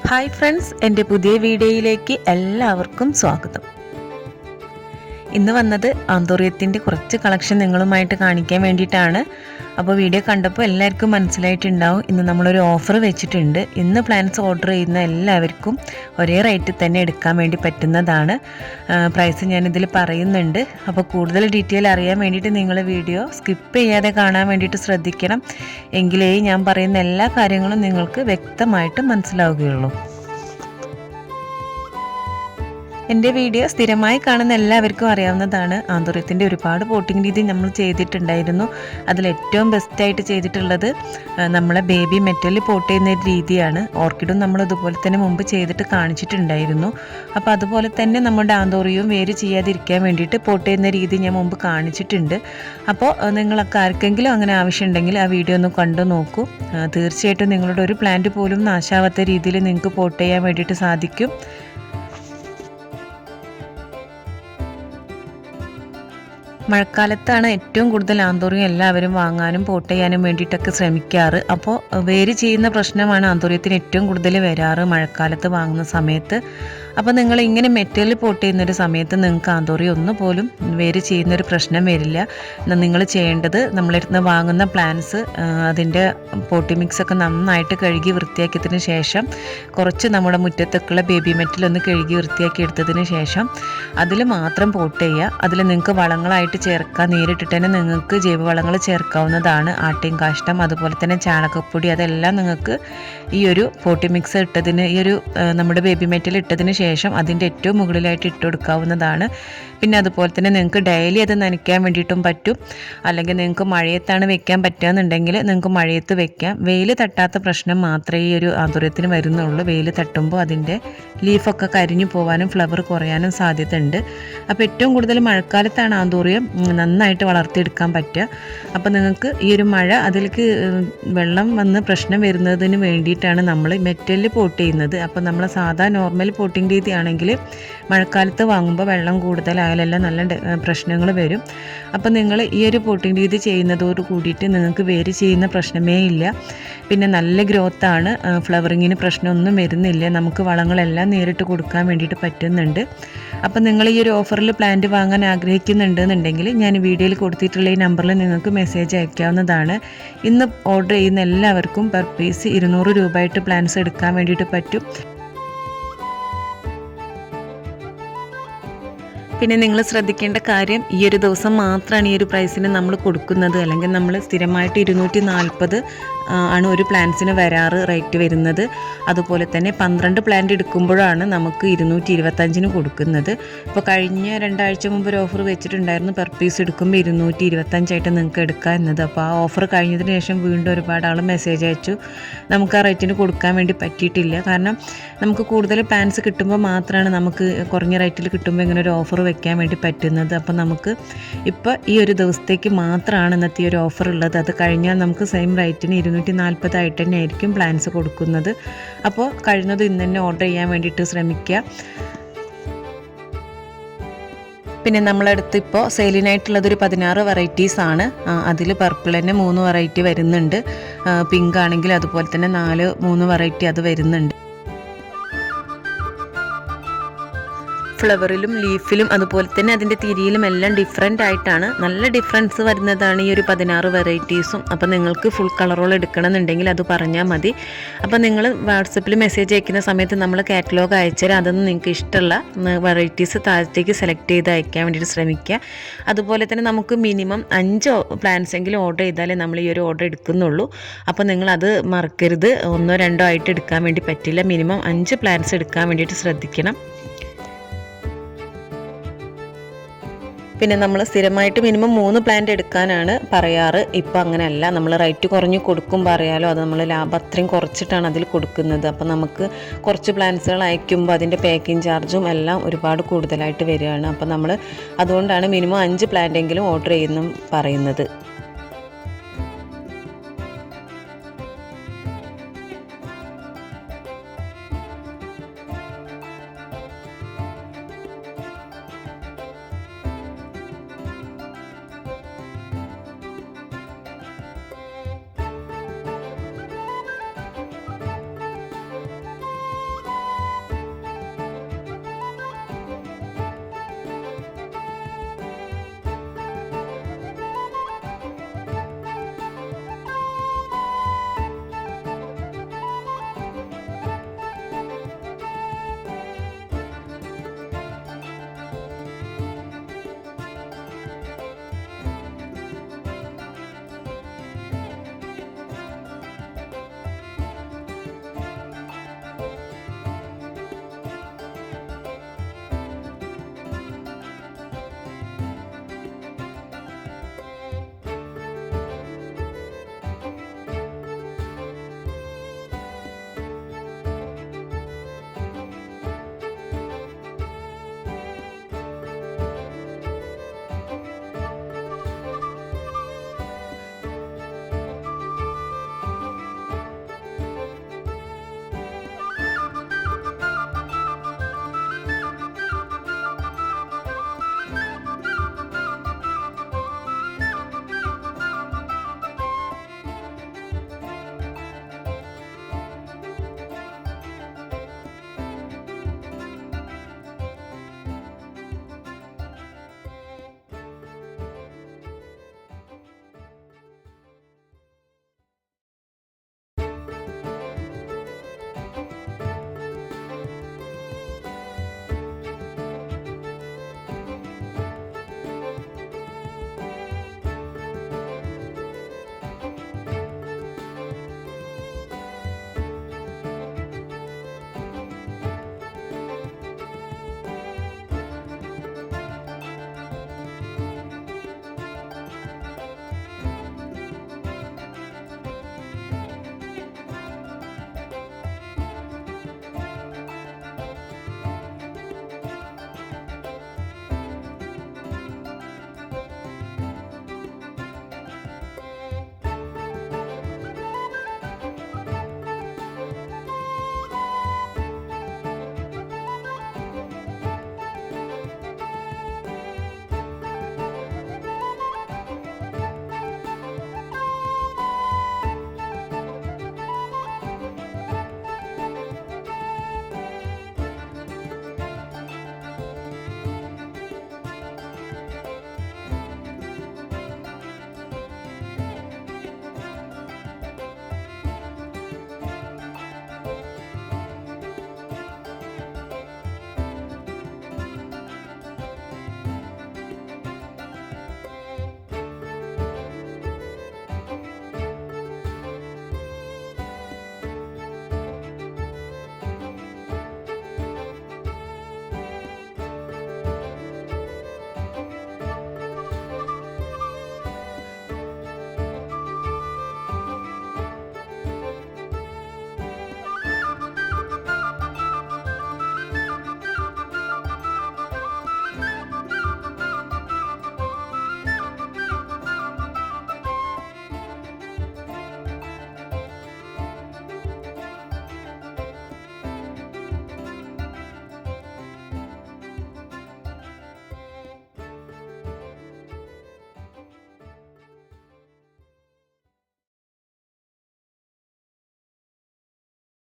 Hi friends, എൻ്റെ പുതിയ വീഡിയോയിലേക്ക് എല്ലാവർക്കും സ്വാഗതം. ഇന്ന് വന്നത് ആന്തോറിയത്തിൻ്റെ കുറച്ച് കളക്ഷൻ നിങ്ങളുമായിട്ട് കാണിക്കാൻ വേണ്ടിയിട്ടാണ്. അപ്പോൾ വീഡിയോ കണ്ടപ്പോൾ എല്ലാവർക്കും മനസ്സിലായിട്ടുണ്ടാവും, ഇന്ന് നമ്മളൊരു ഓഫർ വെച്ചിട്ടുണ്ട്. ഇന്ന് പ്ലാന്റ്സ് ഓർഡർ ചെയ്യുന്ന എല്ലാവർക്കും ഒരേ റേറ്റിൽ തന്നെ എടുക്കാൻ വേണ്ടി പറ്റുന്നതാണ്. പ്രൈസ് ഞാനിതിൽ പറയുന്നുണ്ട്. അപ്പോൾ കൂടുതൽ ഡീറ്റെയിൽ അറിയാൻ വേണ്ടിയിട്ട് നിങ്ങൾ വീഡിയോ സ്കിപ്പ് ചെയ്യാതെ കാണാൻ വേണ്ടിയിട്ട് ശ്രദ്ധിക്കണം. എങ്കിലേ ഞാൻ പറയുന്ന എല്ലാ കാര്യങ്ങളും നിങ്ങൾക്ക് വ്യക്തമായിട്ട് മനസ്സിലാവുകയുള്ളൂ. എൻ്റെ വീഡിയോ സ്ഥിരമായി കാണുന്ന എല്ലാവർക്കും അറിയാവുന്നതാണ്, ആന്തോറിയത്തിൻ്റെ ഒരുപാട് പോട്ടിംഗ് രീതി നമ്മൾ ചെയ്തിട്ടുണ്ടായിരുന്നു. അതിലേറ്റവും ബെസ്റ്റായിട്ട് ചെയ്തിട്ടുള്ളത് നമ്മളെ ബേബി മെറ്റലിൽ പോട്ട് ചെയ്യുന്ന രീതിയാണ്. ഓർക്കിഡും നമ്മൾ ഇതുപോലെ തന്നെ മുമ്പ് ചെയ്തിട്ട് കാണിച്ചിട്ടുണ്ടായിരുന്നു. അപ്പോൾ അതുപോലെ തന്നെ നമ്മുടെ ആന്തോറിയവും വേര് ചെയ്യാതിരിക്കാൻ വേണ്ടിയിട്ട് പോട്ട് ചെയ്യുന്ന രീതി ഞാൻ മുമ്പ് കാണിച്ചിട്ടുണ്ട്. അപ്പോൾ നിങ്ങൾക്ക് ആർക്കെങ്കിലും അങ്ങനെ ആവശ്യമുണ്ടെങ്കിൽ ആ വീഡിയോ ഒന്ന് കണ്ടു നോക്കൂ. തീർച്ചയായിട്ടും നിങ്ങളുടെ ഒരു പ്ലാന്റ് പോലും നാശാവാത്ത രീതിയിൽ നിങ്ങൾക്ക് പോട്ട് ചെയ്യാൻ വേണ്ടിയിട്ട് സാധിക്കും. മഴക്കാലത്താണ് ഏറ്റവും കൂടുതൽ ആന്തോറിയം എല്ലാവരും വാങ്ങാനും പോട്ട് ചെയ്യാനും വേണ്ടിയിട്ടൊക്കെ ശ്രമിക്കാറ്. അപ്പോൾ വേര് ചെയ്യുന്ന പ്രശ്നമാണ് ആന്തോറിയത്തിന് ഏറ്റവും കൂടുതൽ വരാറ് മഴക്കാലത്ത് വാങ്ങുന്ന സമയത്ത്. അപ്പോൾ നിങ്ങൾ ഇങ്ങനെ മെറ്റലിൽ പോട്ട് ചെയ്യുന്നൊരു സമയത്ത് നിങ്ങൾക്ക് ആന്തോറിയം ഒന്നും പോലും വേര് ചെയ്യുന്നൊരു പ്രശ്നം വരില്ല. നിങ്ങൾ ചെയ്യേണ്ടത്, നമ്മളിരുന്ന് വാങ്ങുന്ന പ്ലാന്റ്സ് അതിൻ്റെ പോട്ടി മിക്സൊക്കെ നന്നായിട്ട് കഴുകി വൃത്തിയാക്കിയതിന് ശേഷം കുറച്ച് നമ്മുടെ മുറ്റത്തൊക്കെയുള്ള ബേബി മെറ്റലൊന്ന് കഴുകി വൃത്തിയാക്കി എടുത്തതിന് ശേഷം അതിൽ മാത്രം പോട്ട് ചെയ്യുക. അതിൽ നിങ്ങൾക്ക് വളങ്ങളായിട്ട് ചേർക്കാം. നേരിട്ടിട്ട് തന്നെ നിങ്ങൾക്ക് ജൈവവളങ്ങൾ ചേർക്കാവുന്നതാണ്. ആട്ടിൻ കാഷ്ടം, അതുപോലെ തന്നെ ചാണകപ്പൊടി, അതെല്ലാം നിങ്ങൾക്ക് ഈ ഒരു പോട്ടി മിക്സ് ഇട്ടതിന്, ഈ ഒരു നമ്മുടെ ബേബി മെറ്റൽ ഇട്ടതിന് ശേഷം അതിൻ്റെ ഏറ്റവും മുകളിലായിട്ട് ഇട്ട് കൊടുക്കാവുന്നതാണ്. പിന്നെ അതുപോലെ തന്നെ നിങ്ങൾക്ക് ഡെയിലി അത് നനയ്ക്കാൻ വേണ്ടിയിട്ടും പറ്റും. അല്ലെങ്കിൽ നിങ്ങൾക്ക് മഴയത്താണ് വെക്കാൻ പറ്റുകയെന്നുണ്ടെങ്കിൽ നിങ്ങൾക്ക് മഴയത്ത് വെക്കാം. വെയിൽ തട്ടാത്ത പ്രശ്നം മാത്രമേ ഈ ഒരു ആന്തോറിയത്തിന് വരുന്നുള്ളൂ. വെയിൽ തട്ടുമ്പോൾ അതിൻ്റെ ലീഫൊക്കെ കരിഞ്ഞു പോകാനും ഫ്ലവർ കുറയാനും സാധ്യത ഉണ്ട്. അപ്പോൾ ഏറ്റവും കൂടുതൽ മഴക്കാലത്താണ് ആന്തോറിയം നന്നായിട്ട് വളർത്തിയെടുക്കാൻ പറ്റുക. അപ്പോൾ നിങ്ങൾക്ക് ഈ ഒരു മഴ അതിലേക്ക് വെള്ളം വന്ന് പ്രശ്നം വരുന്നതിന് വേണ്ടിയിട്ടാണ് നമ്മൾ മെറ്റലിൽ പോട്ട് ചെയ്യുന്നത്. അപ്പോൾ നമ്മൾ സാധാ നോർമൽ പോട്ടിംഗ് രീതിയാണെങ്കിൽ മഴക്കാലത്ത് വാങ്ങുമ്പോൾ വെള്ളം കൂടുതലായാലെല്ലാം നല്ല പ്രശ്നങ്ങൾ വരും. അപ്പോൾ നിങ്ങൾ ഈ ഒരു പോട്ടിംഗ് രീതി ചെയ്യുന്നതോട് കൂടിയിട്ട് നിങ്ങൾക്ക് വേര് ചെയ്യുന്ന പ്രശ്നമേ ഇല്ല. പിന്നെ നല്ല ഗ്രോത്താണ്, ഫ്ലവറിങ്ങിന് പ്രശ്നമൊന്നും വരുന്നില്ല. നമുക്ക് വളങ്ങളെല്ലാം നേരിട്ട് കൊടുക്കാൻ വേണ്ടിയിട്ട് പറ്റുന്നുണ്ട്. അപ്പോൾ നിങ്ങൾ ഈ ഒരു ഓഫറിൽ പ്ലാന്റ് വാങ്ങാൻ ആഗ്രഹിക്കുന്നുണ്ടെന്നുണ്ടെങ്കിൽ ഞാൻ വീഡിയോയിൽ കൊടുത്തിട്ടുള്ള ഈ നമ്പറിൽ നിങ്ങൾക്ക് മെസ്സേജ് അയക്കാവുന്നതാണ്. ഇന്ന് ഓർഡർ ചെയ്യുന്ന എല്ലാവർക്കും പെർ പീസ് 200 രൂപയായിട്ട് പ്ലാന്റ്സ് എടുക്കാൻ വേണ്ടിയിട്ട് പറ്റും. പിന്നെ നിങ്ങൾ ശ്രദ്ധിക്കേണ്ട കാര്യം, ഈ ഒരു ദിവസം മാത്രമാണ് ഈ ഒരു പ്രൈസിന് നമ്മൾ കൊടുക്കുന്നത്. അല്ലെങ്കിൽ നമ്മൾ സ്ഥിരമായിട്ട് 240 ആണ് ഒരു പ്ലാന്റ്സിന് വരാറ്, റേറ്റ് വരുന്നത്. അതുപോലെ തന്നെ 12 പ്ലാന്റ് എടുക്കുമ്പോഴാണ് നമുക്ക് 225 കൊടുക്കുന്നത്. ഇപ്പോൾ കഴിഞ്ഞ 2 ആഴ്ച മുമ്പ് ഒരു ഓഫർ വെച്ചിട്ടുണ്ടായിരുന്നു, പെർ പീസ് എടുക്കുമ്പോൾ 225 നിങ്ങൾക്ക് എടുക്കാം എന്നത്. അപ്പോൾ ആ ഓഫർ കഴിഞ്ഞതിന് ശേഷം വീണ്ടും ഒരുപാട് ആൾ മെസ്സേജ് അയച്ചു. നമുക്ക് ആ റേറ്റിന് കൊടുക്കാൻ വേണ്ടി പറ്റിയിട്ടില്ല. കാരണം നമുക്ക് കൂടുതൽ പ്ലാന്റ്സ് കിട്ടുമ്പോൾ മാത്രമാണ് നമുക്ക് കുറഞ്ഞ റേറ്റിൽ കിട്ടുമ്പോൾ ഇങ്ങനെ ഒരു ഓഫർ വെക്കാൻ വേണ്ടി പറ്റുന്നത്. അപ്പോൾ നമുക്ക് ഇപ്പോൾ ഈ ഒരു ദിവസത്തേക്ക് മാത്രമാണ് ഇന്നത്തെ ഒരു ഓഫർ ഉള്ളത്. അത് കഴിഞ്ഞാൽ നമുക്ക് സെയിം റേറ്റിന് 240 ആയിട്ട് തന്നെ ആയിരിക്കും പ്ലാന്റ്സ് കൊടുക്കുന്നത്. അപ്പോൾ കഴിയുന്നത് ഇന്ന് തന്നെ ഓർഡർ ചെയ്യാൻ വേണ്ടിയിട്ട് ശ്രമിക്കുക. പിന്നെ നമ്മളടുത്ത് ഇപ്പോൾ സെയിലിനായിട്ടുള്ളതൊരു 16 വെറൈറ്റീസ് ആണ്. അതിൽ പർപ്പിൾ തന്നെ 3 വെറൈറ്റി വരുന്നുണ്ട്. പിങ്ക് ആണെങ്കിൽ അതുപോലെ തന്നെ 3 വെറൈറ്റി അത് വരുന്നുണ്ട്. ഫ്ലവറിലും ലീഫിലും അതുപോലെ തന്നെ അതിൻ്റെ തിരിയിലും എല്ലാം ഡിഫറെൻ്റ് ആയിട്ടാണ്, നല്ല ഡിഫറൻസ് വരുന്നതാണ് ഈ ഒരു 16 വെറൈറ്റീസും. അപ്പോൾ നിങ്ങൾക്ക് ഫുൾ കളറോൾ എടുക്കണമെന്നുണ്ടെങ്കിൽ അത് പറഞ്ഞാൽ മതി. അപ്പോൾ നിങ്ങൾ വാട്സപ്പിൽ മെസ്സേജ് അയക്കുന്ന സമയത്ത് നമ്മൾ കാറ്റലോഗ് അയച്ചാൽ അതൊന്നും നിങ്ങൾക്ക് ഇഷ്ടമുള്ള വെറൈറ്റീസ് താഴത്തേക്ക് സെലക്ട് ചെയ്ത് അയക്കാൻ വേണ്ടിയിട്ട് ശ്രമിക്കുക. അതുപോലെ തന്നെ നമുക്ക് മിനിമം 5 പ്ലാന്റ്സ് എങ്കിലും ഓർഡർ ചെയ്താലേ നമ്മൾ ഈ ഒരു ഓർഡർ എടുക്കുന്നുള്ളൂ. അപ്പോൾ നിങ്ങളത് മറക്കരുത്. 1 or 2 ആയിട്ട് എടുക്കാൻ വേണ്ടി പറ്റില്ല. മിനിമം 5 പ്ലാന്റ്സ് എടുക്കാൻ വേണ്ടിയിട്ട് ശ്രദ്ധിക്കണം. പിന്നെ നമ്മൾ സ്ഥിരമായിട്ട് മിനിമം 3 പ്ലാന്റ് എടുക്കാനാണ് പറയാറ്. ഇപ്പോൾ അങ്ങനെയല്ല, നമ്മൾ റേറ്റ് കുറഞ്ഞ് കൊടുക്കുമ്പോൾ അറിയാലോ, അത് നമ്മൾ ലാഭം അത്രയും കുറച്ചിട്ടാണ് അതിൽ കൊടുക്കുന്നത്. അപ്പോൾ നമുക്ക് കുറച്ച് പ്ലാന്റ്സുകൾ അയക്കുമ്പോൾ അതിൻ്റെ പാക്കിംഗ് ചാർജും എല്ലാം ഒരുപാട് കൂടുതലായിട്ട് വരികയാണ്. അപ്പോൾ നമ്മൾ അതുകൊണ്ടാണ് മിനിമം 5 പ്ലാന്റെങ്കിലും ഓർഡർ ചെയ്യുന്നു പറയുന്നത്.